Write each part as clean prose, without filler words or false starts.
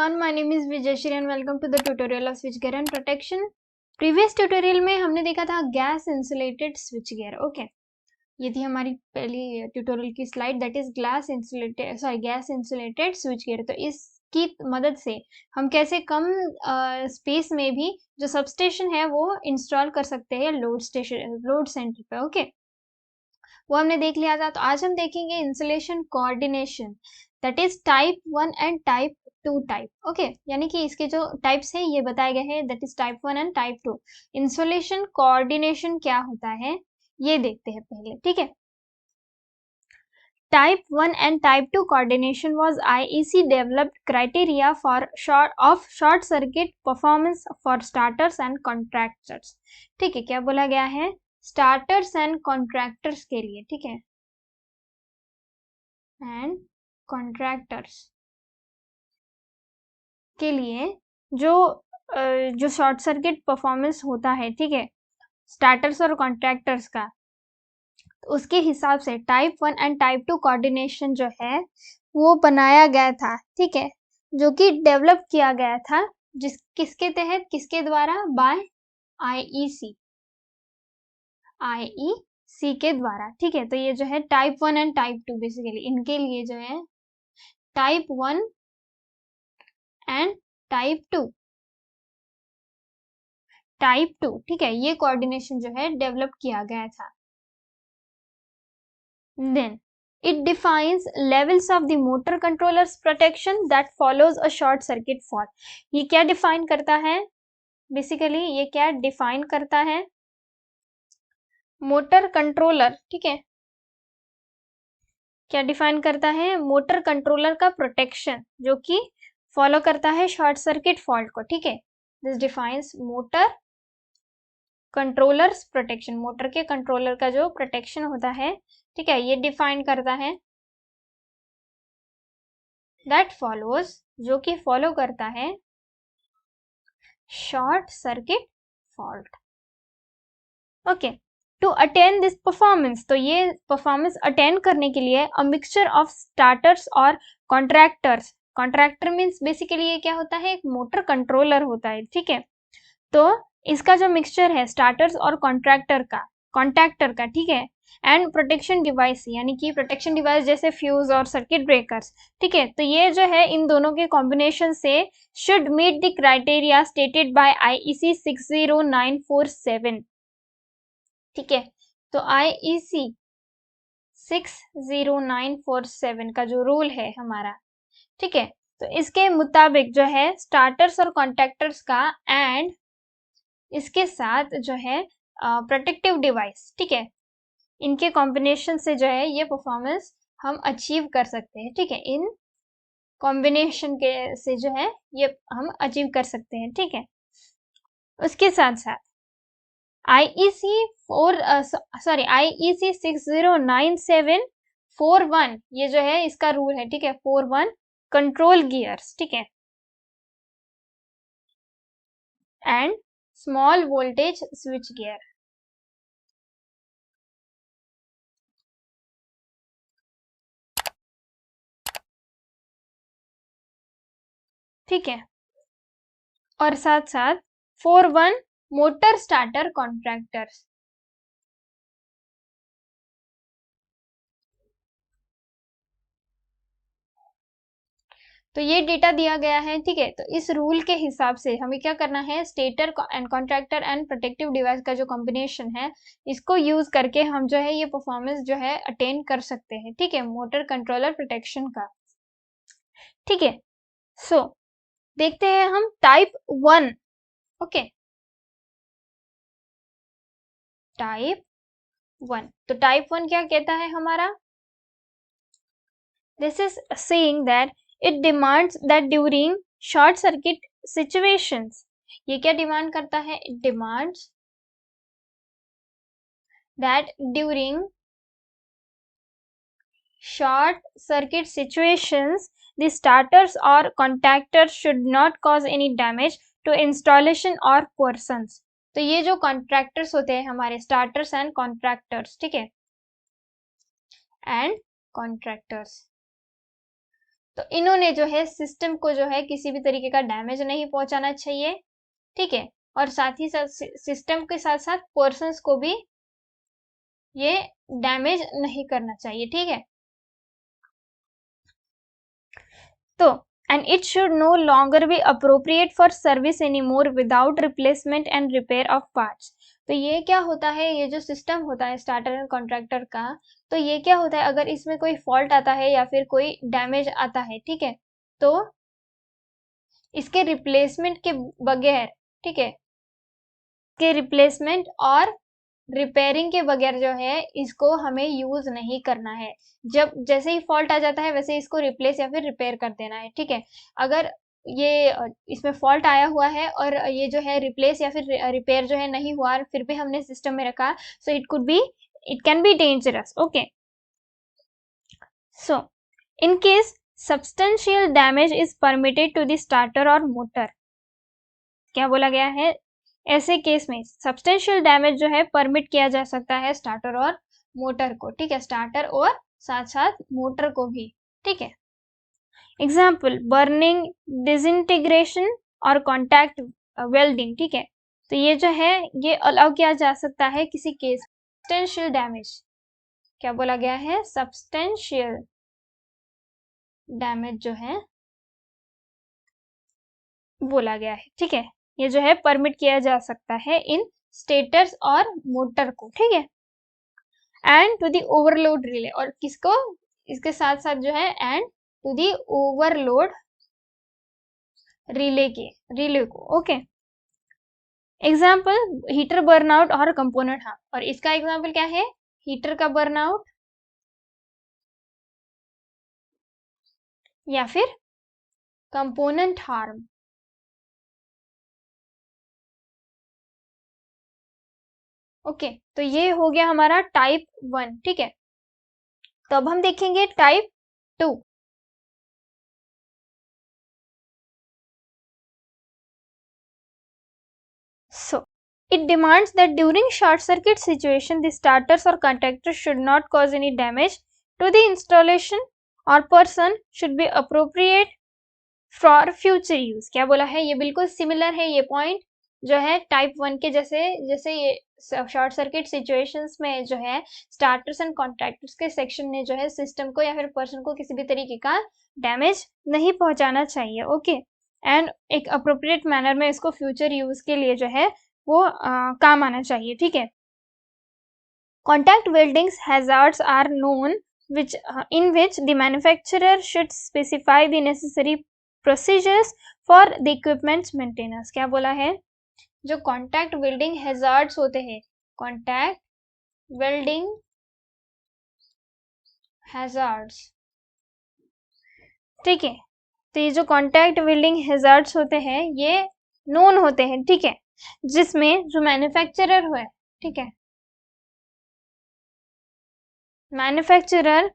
everyone, my name is Vijayashri and welcome to the tutorial of switchgear and protection. Previous tutorial में हमने देखा था gas insulated switchgear. Okay, ये थी हमारी पहली ट्यूटोरियल की slide, that is gas insulated switchgear. तो इसकी मदद से हम कैसे कम स्पेस में भी जो सबस्टेशन है वो इंस्टॉल कर सकते हैं लोड सेंटर पे. ओके, वो हमने देख लिया था. तो आज हम देखेंगे insulation coordination, that is type 1 and type 2 type. Okay, यानी कि इसके जो टाइप्स है ये बताए गए हैं, that is type 1 and type 2. Insulation coordination क्या होता है ये देखते हैं पहले. ठीक है, type 1 and type 2 coordination was IEC developed criteria for short circuit performance for starters and contractors. ठीक है, क्या बोला गया है? स्टार्टर्स एंड कॉन्ट्रैक्टर्स के लिए. ठीक है, एंड कॉन्ट्रैक्टर्स के लिए जो शॉर्ट सर्किट परफॉर्मेंस होता है, ठीक है, स्टार्टर्स और कॉन्ट्रैक्टर्स का, तो उसके हिसाब से टाइप 1 एंड टाइप 2 कोऑर्डिनेशन जो है वो बनाया गया था. ठीक है, जो कि डेवलप किया गया था किसके तहत, किसके द्वारा? बाय आईईसी के द्वारा. ठीक है, तो ये जो है टाइप 1 एंड टाइप 2 बेसिकली इनके लिए जो है टाइप 1 एंड टाइप 2. ठीक है, ये कोऑर्डिनेशन जो है डेवलप किया गया था. Then it defines levels of the motor controller's protection that follows a short circuit fault. ये क्या डिफाइन करता है? बेसिकली ये क्या डिफाइन करता है? Motor controller. ठीक है, क्या डिफाइन करता है? मोटर कंट्रोलर का प्रोटेक्शन जो कि फॉलो करता है शॉर्ट सर्किट फॉल्ट को. ठीक है, this defines motor controllers protection. Motor के कंट्रोलर का जो प्रोटेक्शन होता है, ठीक है, ये डिफाइन करता है. दैट फॉलोज, जो कि फॉलो करता है short circuit fault. Okay, to attain this performance, तो ये परफॉर्मेंस अटेन करने के लिए अ मिक्सचर ऑफ स्टार्टर्स और कॉन्ट्रैक्टर्स. कॉन्ट्रैक्टर मीन्स बेसिकली ये क्या होता है? एक मोटर कंट्रोलर होता है. ठीक है, तो इसका जो मिक्सचर है स्टार्टर्स और कॉन्ट्रैक्टर का, ठीक है, एंड प्रोटेक्शन डिवाइस, यानी कि प्रोटेक्शन डिवाइस जैसे फ्यूज और सर्किट ब्रेकर्स. ठीक है, तो ये जो है इन दोनों के कॉम्बिनेशन से should meet the criteria stated by IEC 60947. ठीक है, तो आईईसी 60947 का जो रूल है हमारा, ठीक है, तो इसके मुताबिक जो है स्टार्टर्स और कॉन्ट्रैक्टर्स का एंड इसके साथ जो है प्रोटेक्टिव डिवाइस, ठीक है, इनके कॉम्बिनेशन से जो है ये परफॉर्मेंस हम अचीव कर सकते हैं. ठीक है, इन कॉम्बिनेशन के से जो है ये हम अचीव कर सकते हैं. ठीक है, उसके साथ साथ आईईसी 60971 ये जो है इसका रूल है. ठीक है, 41 कंट्रोल गियर्स, ठीक है, and small voltage switch gear. ठीक है, और साथ साथ 41 मोटर स्टार्टर कॉन्ट्रैक्टर्स. तो ये डेटा दिया गया है. ठीक है, तो इस रूल के हिसाब से हमें क्या करना है? Stator and contractor and protective device का जो कॉम्बिनेशन है इसको यूज करके हम जो है ये परफॉर्मेंस जो है अटेन कर सकते हैं. ठीक है, मोटर कंट्रोलर प्रोटेक्शन का. ठीक है, सो देखते हैं हम टाइप 1. Okay, type 1. तो टाइप 1 क्या कहता है हमारा? This is saying that it demands that during short circuit situations, ये क्या डिमांड करता है? it demands that during short circuit situations the starters or contactors should not cause any damage to installation or persons. तो ये जो contractors होते हैं हमारे, स्टार्टर्स एंड कॉन्ट्रैक्टर्स, ठीक है, एंड कॉन्ट्रैक्टर्स, तो इन्होंने जो है सिस्टम को जो है किसी भी तरीके का डैमेज नहीं पहुंचाना चाहिए, ठीक है, और साथ ही साथ सिस्टम के साथ साथ पर्सन्स को भी ये डैमेज नहीं करना चाहिए, ठीक है। तो and it should no longer be appropriate for service anymore without replacement and repair of parts। तो ये क्या होता है, ये जो सिस्टम होता है स्टार्टर एंड कॉन्ट्रैक्टर का, तो ये क्या होता है, अगर इसमें कोई फॉल्ट आता है या फिर कोई डैमेज आता है, ठीक है, तो इसके रिप्लेसमेंट के बगैर, ठीक है, के रिप्लेसमेंट और रिपेयरिंग के बगैर जो है इसको हमें यूज नहीं करना है। जब जैसे ही फॉल्ट आ जाता है वैसे इसको रिप्लेस या फिर रिपेयर कर देना है, ठीक है। अगर ये इसमें फॉल्ट आया हुआ है और ये जो है रिप्लेस या फिर रिपेयर जो है नहीं हुआ, फिर भी हमने सिस्टम में रखा, so it can be dangerous, okay. So in case substantial damage is permitted to the starter और मोटर, क्या बोला गया है, ऐसे केस में सब्सटेंशियल डैमेज जो है परमिट किया जा सकता है स्टार्टर और मोटर को, ठीक है, स्टार्टर और साथ साथ मोटर को भी, ठीक है। एग्जाम्पल बर्निंग, डिसइंटीग्रेशन और कॉन्टैक्ट वेल्डिंग, ठीक है। तो ये जो है ये अलाउ किया जा सकता है किसी केस। सब्सटेंशियल डैमेज, क्या बोला गया है, सब्सटेंशियल डैमेज जो है बोला गया है, ठीक है, ये जो है परमिट किया जा सकता है इन स्टेटर्स और मोटर को, ठीक है। And to the overload relay, और किसको, इसके साथ साथ जो है and to the overload relay को, ओके। एग्जाम्पल हीटर बर्नआउट और कंपोनेंट हार्म, और इसका एग्जाम्पल क्या है, हीटर का बर्नआउट या फिर कंपोनेंट हार्म, ओके। तो ये हो गया हमारा टाइप 1, ठीक है। तो अब हम देखेंगे type 2। So it demands that during short circuit situation the starters or contactors should not cause any damage to the installation or person should be appropriate for future use। क्या बोला है, ये बिल्कुल सिमिलर है ये पॉइंट जो है type 1 के जैसे। जैसे ये शॉर्ट सर्किट सिचुएशंस में जो है स्टार्टर्स एंड कॉन्ट्रैक्टर्स के सेक्शन ने जो है सिस्टम को या फिर पर्सन को किसी भी तरीके का डैमेज नहीं पहुंचाना चाहिए, ओके। एंड एक अप्रोप्रिएट मैनर में इसको फ्यूचर यूज के लिए जो है वो काम आना चाहिए, ठीक है। Contact weldings hazards are known which in which the manufacturer should specify the necessary procedures for the equipment's maintenance। क्या बोला है, जो कॉन्टैक्ट वेल्डिंग हैजार्ड्स होते हैं, कॉन्टैक्ट वेल्डिंग हैजार्ड्स, ठीक है। तो ये जो कॉन्टैक्ट वेल्डिंग हैजार्ड्स होते हैं ये नोन होते हैं, ठीक है, जिसमें जो मैन्युफैक्चरर है, ठीक है, मैन्युफैक्चरर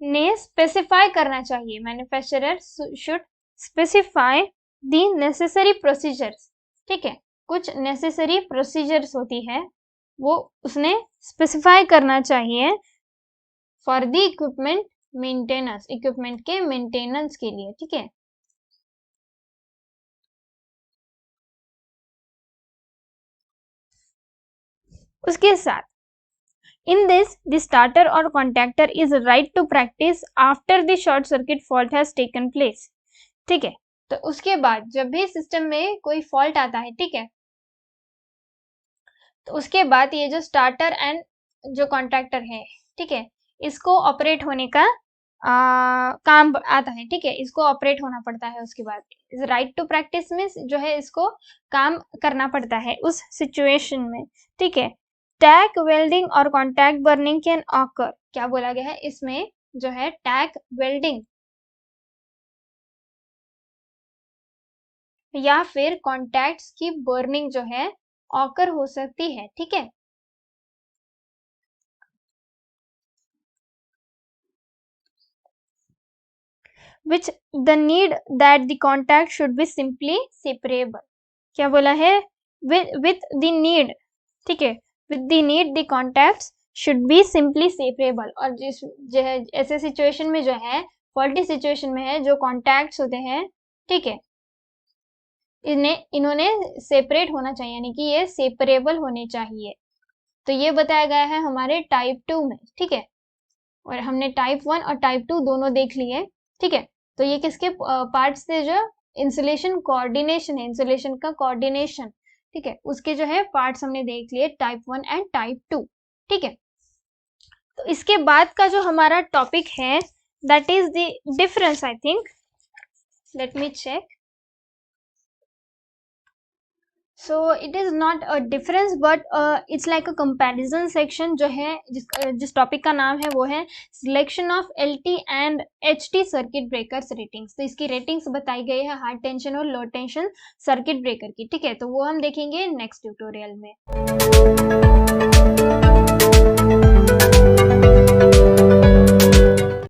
ने स्पेसिफाई करना चाहिए, manufacturer should specify the necessary procedures, ठीक है, कुछ नेसेसरी प्रोसीजर्स होती है वो उसने स्पेसिफाई करना चाहिए for the equipment maintenance, equipment के मेंटेनेंस के लिए, ठीक है। उसके साथ in this the starter or contactor is right to practice after the short circuit fault has taken place, ठीक है। तो उसके बाद जब भी सिस्टम में कोई फॉल्ट आता है, ठीक है, तो उसके बाद ये जो स्टार्टर एंड जो कॉन्ट्रैक्टर है, ठीक है, इसको ऑपरेट होने का काम आता है, ठीक है, इसको ऑपरेट होना पड़ता है। उसके बाद राइट टू प्रैक्टिस में जो है इसको काम करना पड़ता है उस सिचुएशन में, ठीक है। टैग वेल्डिंग और कॉन्टैक्ट बर्निंग कैन ऑकर, क्या बोला गया है इसमें, जो है टैग वेल्डिंग या फिर कॉन्टैक्ट्स की बर्निंग जो है ऑकर हो सकती है, ठीक है। which the need that the contact should be simply separable, क्या बोला है, with the need, ठीक है, with the need the contacts should be simply separable, और जिस जो है ऐसे सिचुएशन में जो है फॉल्टी सिचुएशन में है, जो कॉन्टैक्ट्स होते हैं, ठीक है, इन्होंने सेपरेट होना चाहिए, यानी कि ये सेपरेबल होने चाहिए। तो ये बताया गया है हमारे टाइप 2 में, ठीक है। और हमने टाइप 1 और टाइप 2 दोनों देख लिए, ठीक है। तो ये किसके पार्ट्स थे, जो इंसुलेशन कोऑर्डिनेशन है, इंसुलेशन का कोऑर्डिनेशन, ठीक है, उसके जो है पार्ट्स हमने देख लिए, टाइप 1 एंड टाइप 2, ठीक है। तो इसके बाद का जो हमारा टॉपिक है that is the difference, I think, let me check. So it is not a difference but it's like a comparison section, जो है जिस टॉपिक का नाम है वो है selection of LT and HT circuit breakers ratings. तो इसकी रेटिंग्स बताई गई है हाई टेंशन और लो टेंशन सर्किट ब्रेकर की, ठीक है। तो वो हम देखेंगे नेक्स्ट ट्यूटोरियल में।